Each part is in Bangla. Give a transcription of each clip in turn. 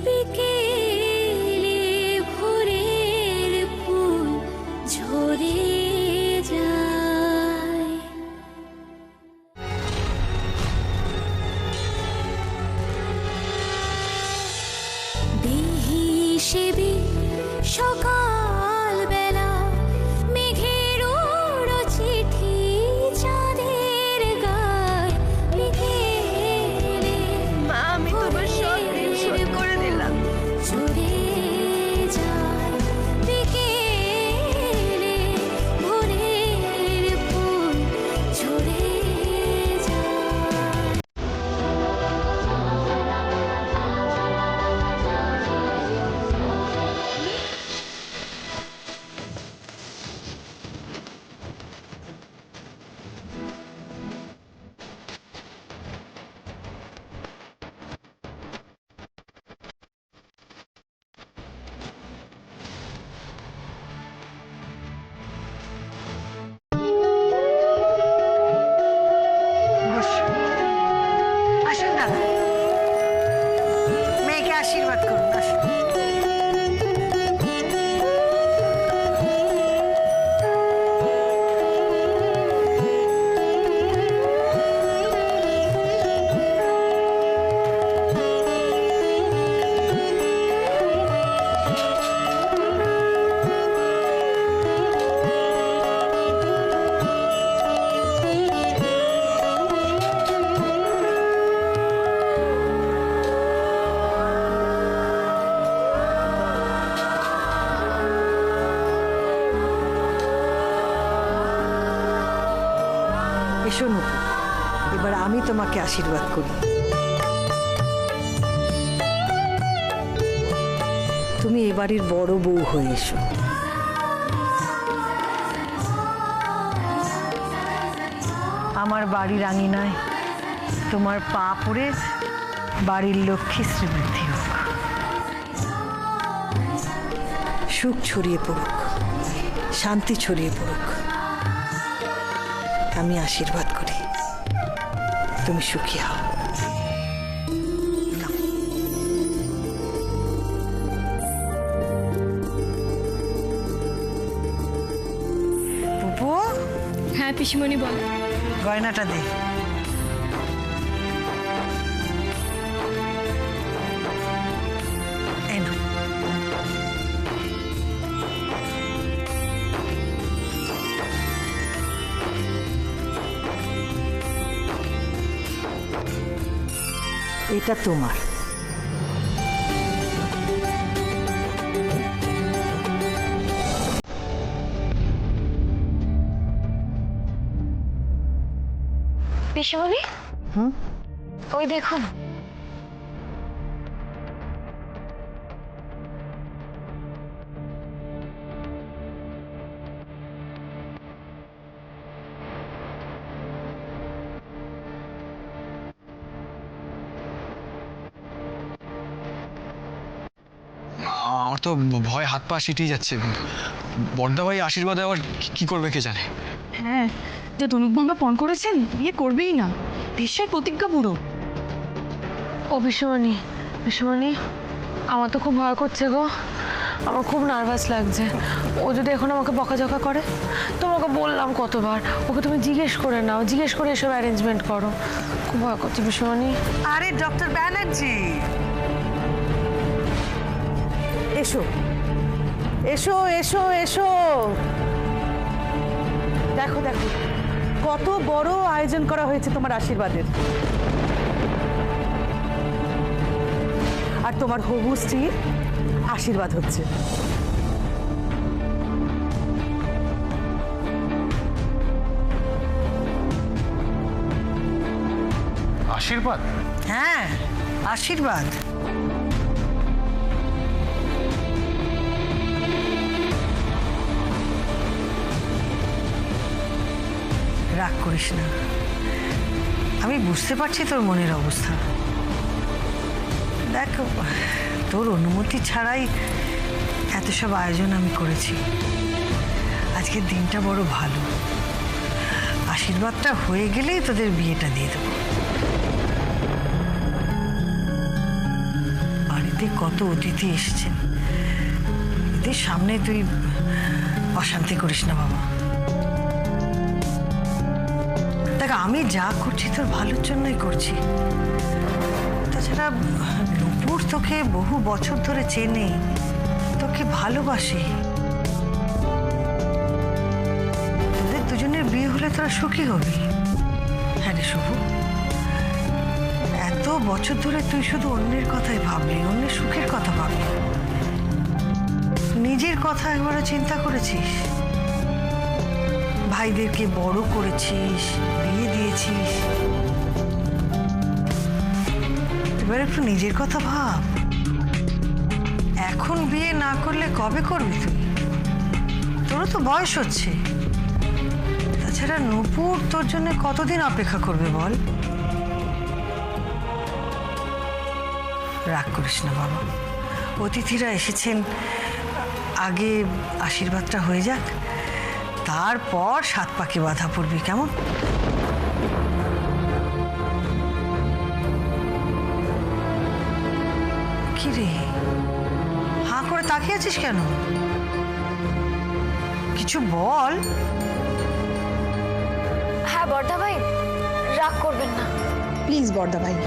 বিকেলে ভোরের ফুল ঝরে যায়। দেহি সেবি সকাল বেলা মেঘের ওড়ো চিঠি চাঁদের গায় বিকেলে আমি তোমার সব ঋণ শোধ করে দিলাম। ঝরে যায়। বিকেলে ভোরের ফুল ঝরে যায়। আসুন না, মেয়েকে আশীর্বাদ করুন। আসুন। এসো নূপুর, এবার আমি তোমাকে আশীর্বাদ করি। তুমি এবারের বড় বউ হয়ে এসো। আমার বাড়ির আঙিনায় তোমার পা পড়ে বাড়ির লক্ষ্মী শ্রীবৃদ্ধি হোক, সুখ ছড়িয়ে পড়ুক, শান্তি ছড়িয়ে পড়ুক। আমি আশীর্বাদ করি, তুমি সুখী হও। পুপু, হ্যাঁ পিসিমণি বল। গয়নাটা দে। এই নাও। এটা তোমার। পিসিমণি হুম, ওই দেখুন। আমার তো ভয় হাত পা সিটিয়ে যাচ্ছে। বড়দা ভাই আশীর্বাদ আবার কি করবে কে জানে। হ্যাঁ, যে তনুপবাবা ফোন করেছেন বিয়ে করবেই না, বিশ্বের প্রতিজ্ঞা পুরো। ও পিসিমণি, পিসিমণি আমার তো খুব ভয় করছে গো, আমার খুব নার্ভাস লাগছে। ও যদি এখন আমাকে বকাঝকা করে, তোমাকে বললাম কতবার, ওকে তুমি জিজ্ঞেস করে নাও, জিজ্ঞেস করে এসব অ্যারেঞ্জমেন্ট করো। খুব ভয় করছে পিসিমণি। আরে ডক্টর ব্যানার্জি, এসো এসো এসো এসো। দেখো দেখো কত বড় আয়োজন করা হয়েছে তোমার আশীর্বাদের। আর তোমার হবু স্ত্রীর আশীর্বাদ হচ্ছে। আশীর্বাদ? হ্যাঁ, আশীর্বাদ। রাগ করিস না, আমি বুঝতে পারছি তোর মনের অবস্থা। দেখ, তোর অনুমতি ছাড়াই এত সব আয়োজন আমি করেছি। আজকের দিনটা বড় ভালো, আশীর্বাদটা হয়ে গেলেই তোদের বিয়েটা দিয়ে দেবো। বাড়িতে বাড়িতে কত অতিথি এসেছেন, এদের সামনে তুই অশান্তি করিস না বাবা। দেখ, আমি যা করছি তোর ভালোর জন্যই করছি। তাছাড়া নূপুর তোকে বহু বছর ধরে চেনে, তোকে ভালোবাসে। তোদের দুজনের বিয়ে হলে তোরা সুখী হবি। হ্যাঁ রে শুভ, এত বছর ধরে তুই শুধু অন্যের কথাই ভাবলি, অন্যের সুখের কথা ভাবলি, নিজের কথা একবারও চিন্তা করেছিস? ভাইদেরকে বড় করেছিস, বিয়ে দিয়েছিস, এবার একটু নিজের কথা ভাব। এখন বিয়ে না করলে কবে করবি তুই? তোরও তো বয়স হচ্ছে। তাছাড়া নূপুর তোর জন্য কতদিন অপেক্ষা করবে বল? রাগ করিস না বাবা, অতিথিরা এসেছেন, আগে আশীর্বাদটা হয়ে যাক, তারপর 7 পাকে বাধা পড়বি, কেমন? কি রে, হাঁ করে তাকিয়ে আছিস কেন? কিছু বল। হ্যাঁ বর্দা ভাই, রাগ করবেন না। প্লিজ বর্দা ভাই।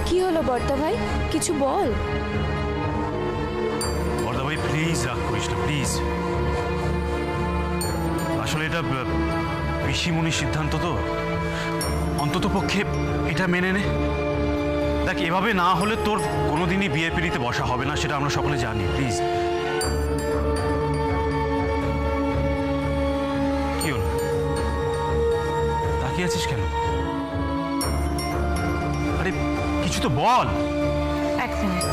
কি হলো বর্দা ভাই, কিছু বল। বর্দা ভাই প্লিজ রাগ করিস না, প্লিজ। আসলে এটা পিসিমণির সিদ্ধান্ত, তো অন্তত পক্ষে এটা মেনে নে। দেখ, এভাবে না হলে তোর কোনোদিনই বিয়ে পিড়িতে বসা হবে না, সেটা আমরা সকলে জানি। প্লিজ। কি হলো, তাকিয়ে আছিস কেন? আরে কিছু তো বল। 1 মিনিট।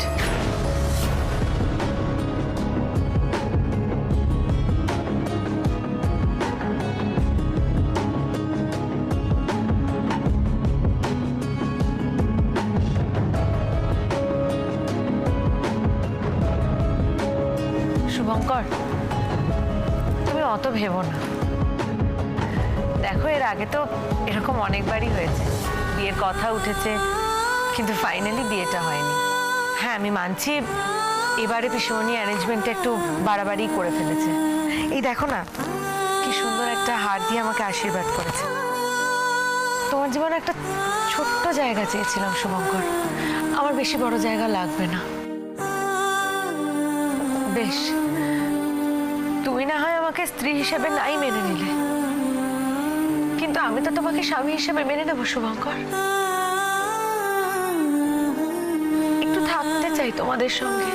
শুভঙ্কর, তুমি অত ভেবো না। দেখো, এর আগে তো এরকম অনেকবারই হয়েছে, বিয়ের কথা উঠেছে কিন্তু ফাইনালি বিয়েটা হয়নি। হ্যাঁ, আমি মানছি এবারে পিসিমণি অ্যারেঞ্জমেন্টটা একটু বাড়াবাড়ি করে ফেলেছে। এই দেখো না, কি সুন্দর একটা হার দিয়ে আমাকে আশীর্বাদ করেছে। তোমার জীবনে একটা ছোট্ট জায়গা চেয়েছিলাম শুভঙ্কর, আমার বেশি বড় জায়গা লাগবে না। বেশ, তুমি না হয় আমাকে স্ত্রী হিসেবে নাই মেনে নিলে, কিন্তু আমি তো তোমাকে স্বামী হিসেবে মেনে নেব শুভঙ্কর। একটু থাকতে চাই তোমাদের সঙ্গে।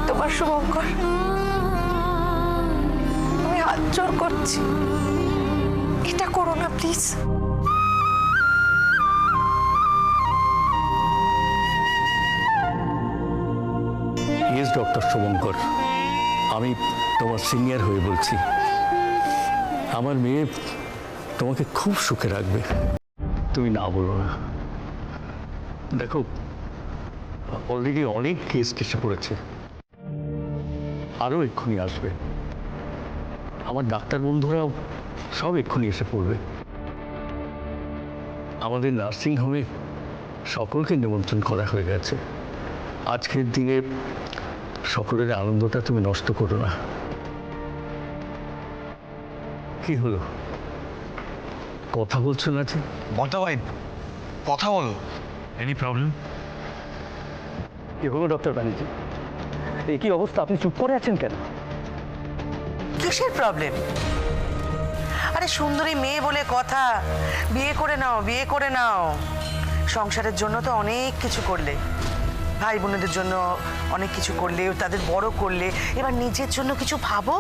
তোমার শুভঙ্কর, আমি হাত জোর করছি, এটা করো না প্লিজ। ইয়েস ডক্টর শুভঙ্কর, আমি তোমার সিনিয়র হয়ে বলছি, আমার মেয়ে তোমাকে খুব সুখে রাখবে, তুমি না বলো না। দেখো, অলরেডি অনেক কেস এসে পড়েছে, আরও এক্ষুনি আসবে। আমার ডাক্তার বন্ধুরাও সব এক্ষুনি এসে পড়বে। আমাদের নার্সিং হোমে সকলকে নিমন্ত্রণ করা হয়ে গেছে, আজকের দিনে সকলের আনন্দটা তুমি নষ্ট করো না। কি হলো, কথা বলছো না যে? বর্দা ভাই কথা বলো। Any problem? কি হলো ডক্টর ব্যানার্জি, এই কি অবস্থা? আপনি চুপ করে আছেন কেন? কিসের প্রবলেম? আরে সুন্দরী মেয়ে বলে কথা, বিয়ে করে নাও, বিয়ে করে নাও। সংসারের জন্য তো অনেক কিছু করলে, ভাই বোনেদের জন্য অনেক কিছু করলে, তাদের বড় করলে, এবার নিজের জন্য কিছু ভাবো।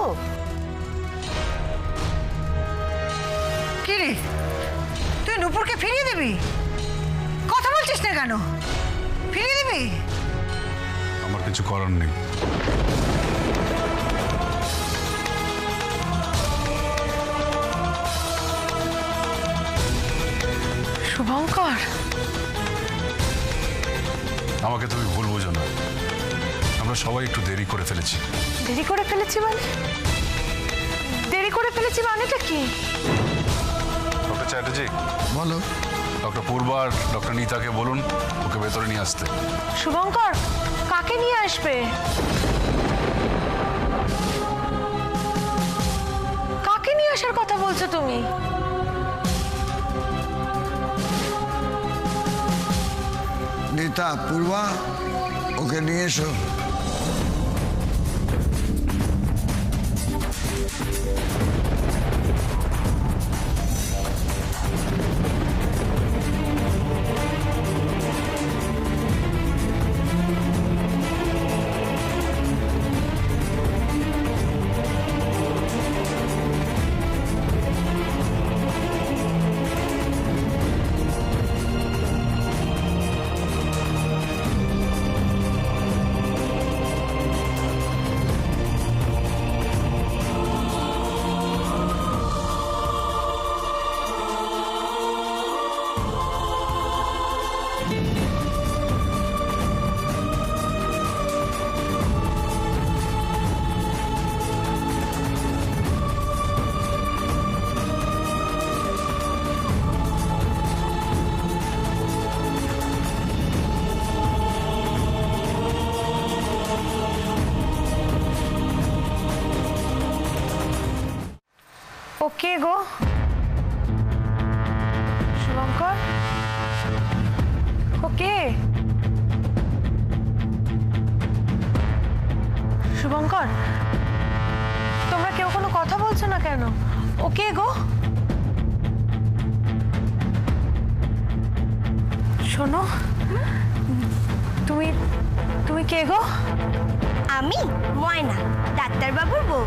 কি রে, তুই নূপুরকে ফিরিয়ে দিবি? কথা বলছিস না কেন? ফিরিয়ে দিবি? আমার কিছু করার নেই। শুভঙ্কর, আমাকে তুমি ভুল বোঝো না, আমরা সবাই একটু দেরি করে ফেলেছি। দেরি করে ফেলেছি মানে? দেরি করে ফেলেছি মানেটা কি? ডক্টর চ্যাটার্জি বলো, ডক্টর পূর্বা আর ডক্টর নিতাকে বলুন ওকে ভেতরে নিয়ে আসতে। শুভঙ্কর, কাকে নিয়ে আসবে? কাকে নিয়ে আসার কথা বলছো তুমি? নিতা, পূর্বা, ওকে নিয়ে এসো। ওকে গো শুভঙ্কর, ওকে শুভঙ্কর, তোমরা কেউ কোনো কথা বলছো না কেন? ওকে গো, শোনো, তুমি তুমি কে গো? আমি ময়না, ডাক্তারবাবুর বউ।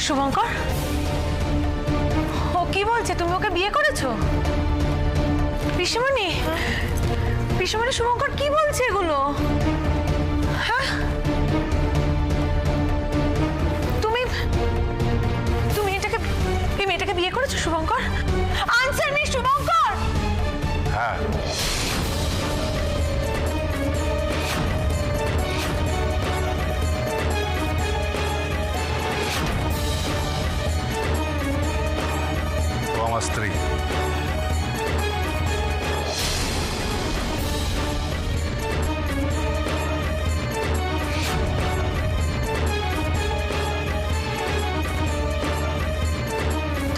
শুভঙ্কর, ও কি বলছে? তুমি ওকে বিয়ে করেছো? পিসিমণি, পিসিমণি, শুভঙ্কর কি বলছে এগুলো? হ্যাঁ, তুমি তুমি এই মেয়েটাকে বিয়ে করেছো শুভঙ্কর? Answer me Shubhankar. হ্যাঁ, ও আমার স্ত্রী।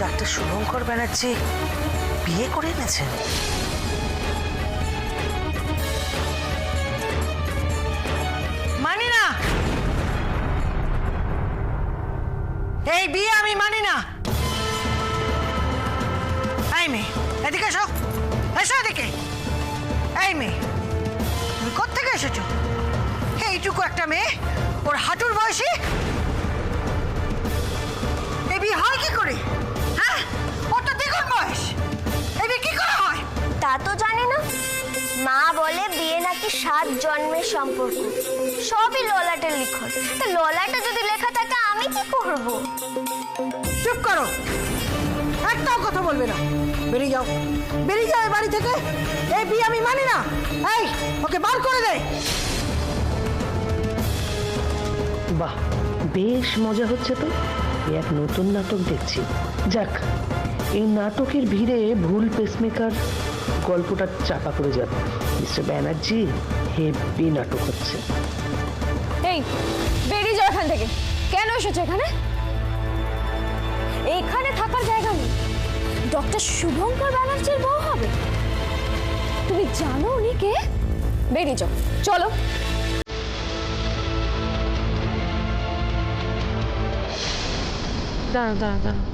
ডাক্তার শুভঙ্কর ব্যানার্জি বিয়ে করে এনেছেন? মানি না, এই বিয়ে আমি মানি না। এই মেয়ে, এদিকে এসো, এসো এদিকে। এই মেয়ে, তুমি কোত্থেকে এসেছো? এইটুকু একটা মেয়ে, ওর হাঁটুর বয়সী, এই বিয়ে হয় কি করে? হ্যাঁ, ওর তো দ্বিগুণ বয়স, এই বিয়ে কি করে হয়? তা তো জানি না। মা বলে বিয়ে নাকি 7 জন্মের সম্পর্ক, সবই ললাটের লিখন। তা ললাটে যদি লেখা থাকে আমি কি করব? চুপ করো, একটাও কথা বলবে না। বেরিয়ে যাও, বেরিয়ে যাও এই বাড়ি থেকে। এই বিয়ে আমি মানি না। এই, ওকে বার করে দে। বাহ, বেশ মজা হচ্ছে তো। এ এক নতুন নাটক দেখছি। যাক, এই নাটকের ভিড়ে ভুল পেসমেকার গল্পটা চাপা পড়ে যাবে। মিস্টার ব্যানার্জি, হেভি নাটক হচ্ছে। এই বেরিয়ে যাও এখান থেকে। কেন এসেছো এখানে? এখানে থাকার জায়গা নেই। ডক্টর শুভঙ্কর ব্যানার্জির বউ হবে? তুমি জানো উনি কে? বেরিয়ে যাও, চলো। দাঁড়াও দাঁড়াও দাঁড়াও,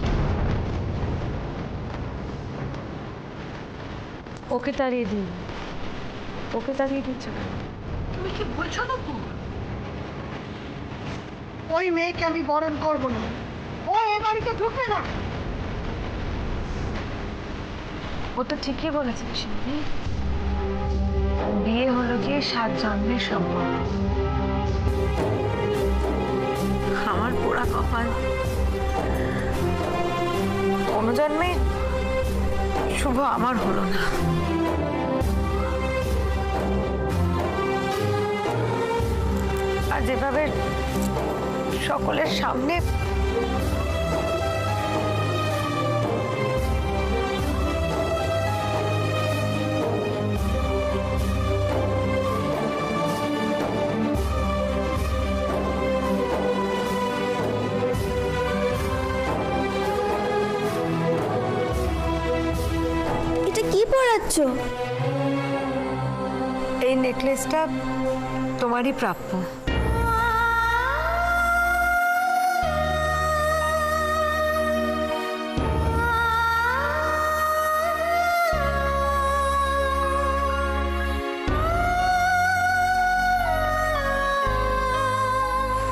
ওকে তাড়িয়ে দিন। ওকে তাড়িয়ে দিচ্ছ কেন? তুমি কি বলছো না? ওই মেয়েকে আমি বরণ করবো না। ও এ বাড়িতে ঢুকবে না। ও তো ঠিকই বলেছে পিসিমণি, বিয়ে হলো গিয়ে 7 জন্মের সম্পর্ক। আমার পোড়া কপাল, কোনো জন্মে শুভ আমার হলো না। আর যেভাবে সকলের সামনে এটা কি পড়াচ্ছ? এই নেকলেসটা তোমারই প্রাপ্য।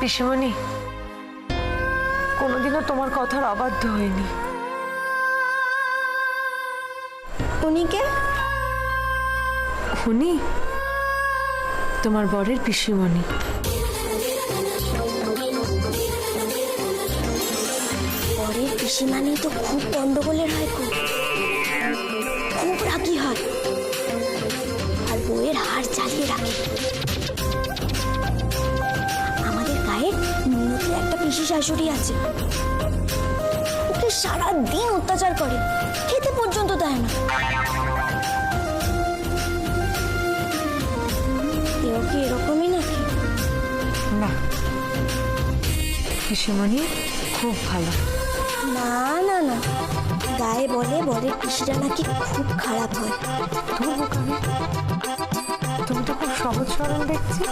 পিসিমণি, কোনোদিনও তোমার কথার অবাধ্য হয়নি। উনি কে? উনি তোমার বরের পিসিমণি। বরের পিসিমানি তো খুব গন্ডগোলের হয়, খুব রাগী হয়, আর বউয়ের হাড় জ্বালিয়ে রাখে। আমাদের গায়ে মিনতির একটা পিসি শাশুড়ি আছে, ওকে সারাদিন অত্যাচার করে, খেতে পর্যন্ত দেয় না। এও কি এরকমই নাকি? না, পিসিমণি খুব ভালো। না না না, গায়ে বলে বরের পিসিরা নাকি খুব খারাপ হয়। তুমি তো খুব সহজ সরল দেখছি।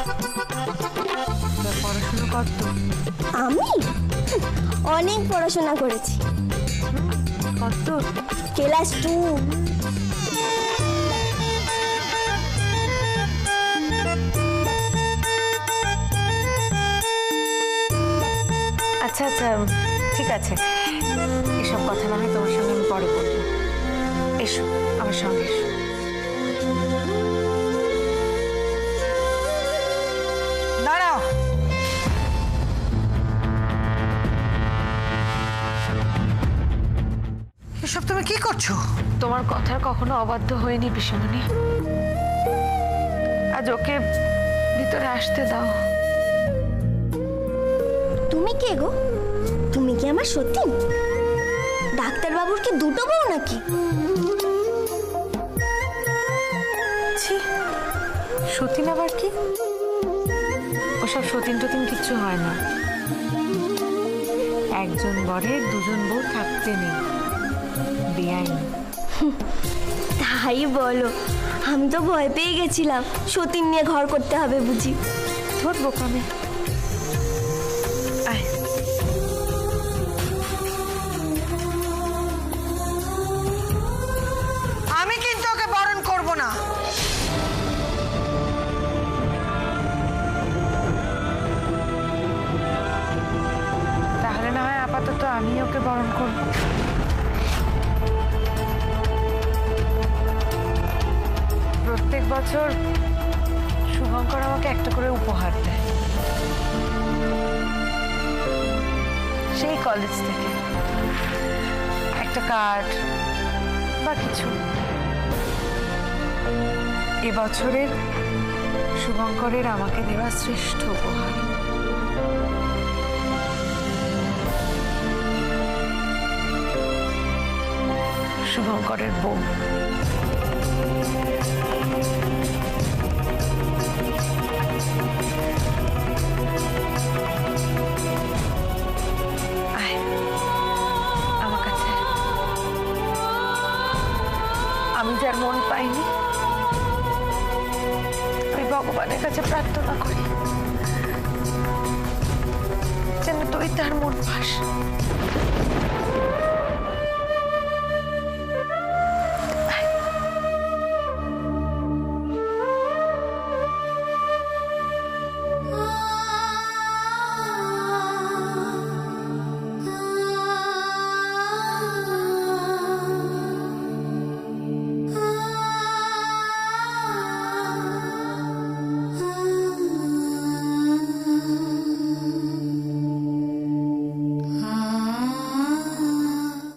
পড়াশোনা করত? আমি অনেক পড়াশোনা করেছি। কত? ক্লাস 2। আচ্ছা আচ্ছা, ঠিক আছে, এসব কথা না হয় তোমার সঙ্গে আমি পরে বলবো। এসো আমার সঙ্গে এসো। দাঁড়াও। এসব তুমি কি করছো? তোমার কথার কখনো অবাধ্য হয়নি পিসিমণি। আজ ওকে ভিতরে আসতে দাও। তুমি কে গো? তুমি কি আমার সতীন? ডাক্তারবাবুর কি দুটো বউ নাকি? ছি, সতীন আবার কি? ওসব সতীন টতীন কিচ্ছু হয় না। একজন বরের 2 জন বউ থাকতে নেই, বেআইনি। তাই বলো? আমি তো ভয় পেয়ে গেছিলাম, সতীন নিয়ে ঘর করতে হবে বুঝি। ধর বোকামে। আয়। আমি কিন্তু ওকে বরণ করব না। তাহলে না হয় আপাতত আমি ওকে বরণ করব। প্রত্যেক বছর শুভঙ্কর আমাকে একটা করে উপহার দেয়, সেই কলেজ থেকে একটা কার্ড বা কিছু। এবছরের শুভঙ্করের আমাকে দেওয়া শ্রেষ্ঠ উপহার। শুভঙ্করের বউ। আয় আমার কাছে। আমি যার মন পাইনি, আমি ভগবানের কাছে প্রার্থনা করি যেন তুই তার মন পাস।